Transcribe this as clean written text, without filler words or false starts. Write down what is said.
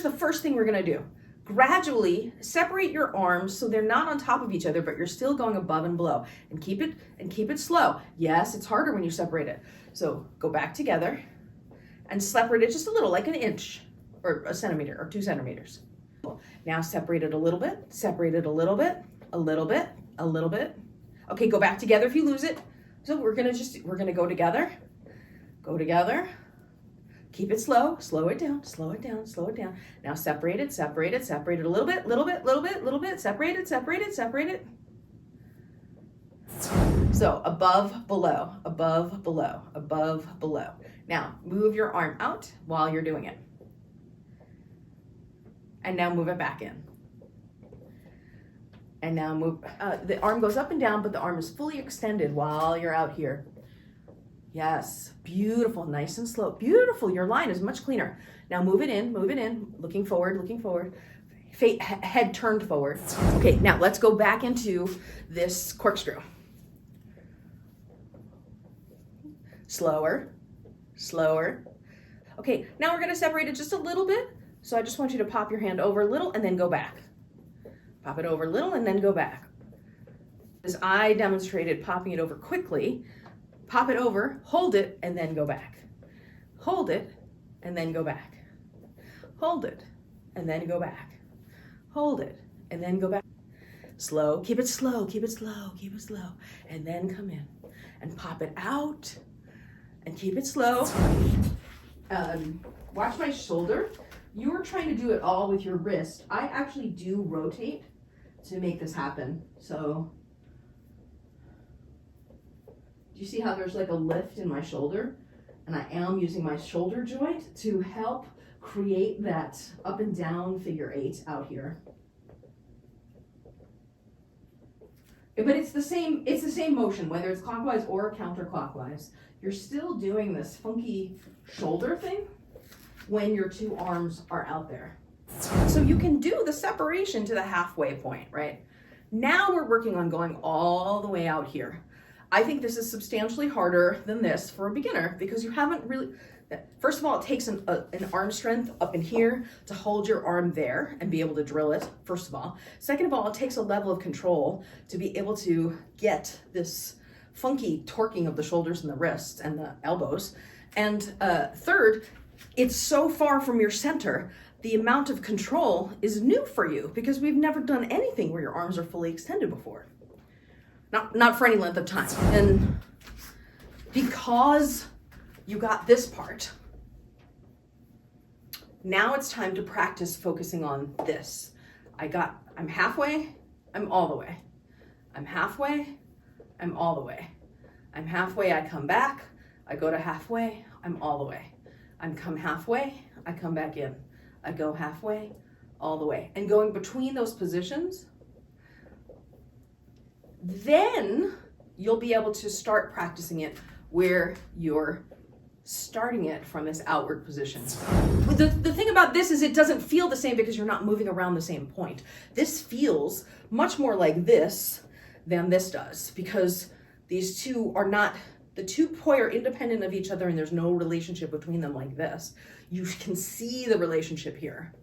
the first thing we're gonna do. Gradually separate your arms so they're not on top of each other, but you're still going above and below. And keep it slow. Yes, it's harder when you separate it. So go back together and separate it just a little, like an inch or a centimeter or 2 centimeters. Now separate it a little bit, separate it a little bit, a little bit, a little bit. Okay, go back together if you lose it. So we're gonna go together, keep it slow, slow it down, slow it down, slow it down. Now separate it, separate it, separate it a little bit, little bit, little bit, little bit, separate it, separate it, separate it. So above, below, above, below, above, below. Now move your arm out while you're doing it. And now move it back in. And now move, the arm goes up and down, but the arm is fully extended while you're out here. Yes, beautiful, nice and slow. Beautiful, your line is much cleaner. Now move it in, looking forward, head turned forward. Okay, now let's go back into this corkscrew. Slower, slower. Okay, now we're gonna separate it just a little bit. So I just want you to pop your hand over a little and then go back. Pop it over a little and then go back. As I demonstrated popping it over quickly, pop it over, hold it, and then go back. Hold it, and then go back. Hold it, and then go back. Hold it, and then go back. Slow, keep it slow, keep it slow, keep it slow. And then come in and pop it out and keep it slow. Watch my shoulder. You were trying to do it all with your wrist. I actually do rotate to make this happen. So, do you see how there's like a lift in my shoulder? And I am using my shoulder joint to help create that up and down figure 8 out here. But it's the same motion, whether it's clockwise or counterclockwise. You're still doing this funky shoulder thing when your 2 arms are out there. So you can do the separation to the halfway point, right? Now we're working on going all the way out here. I think this is substantially harder than this for a beginner because you haven't really, first of all, it takes an arm strength up in here to hold your arm there and be able to drill it, first of all. Second of all, it takes a level of control to be able to get this funky torquing of the shoulders and the wrists and the elbows. And third, it's so far from your center, the amount of control is new for you because we've never done anything where your arms are fully extended before. Not for any length of time. And because you got this part, now it's time to practice focusing on this. I'm halfway, I'm all the way. I'm halfway, I'm all the way. I'm halfway, I come back, I go to halfway, I'm all the way. I come halfway, I come back in. I go halfway, all the way. And going between those positions, then you'll be able to start practicing it where you're starting it from this outward position. The thing about this is it doesn't feel the same because you're not moving around the same point. This feels much more like this than this does because these two are not, the 2 poi are independent of each other and there's no relationship between them like this. You can see the relationship here.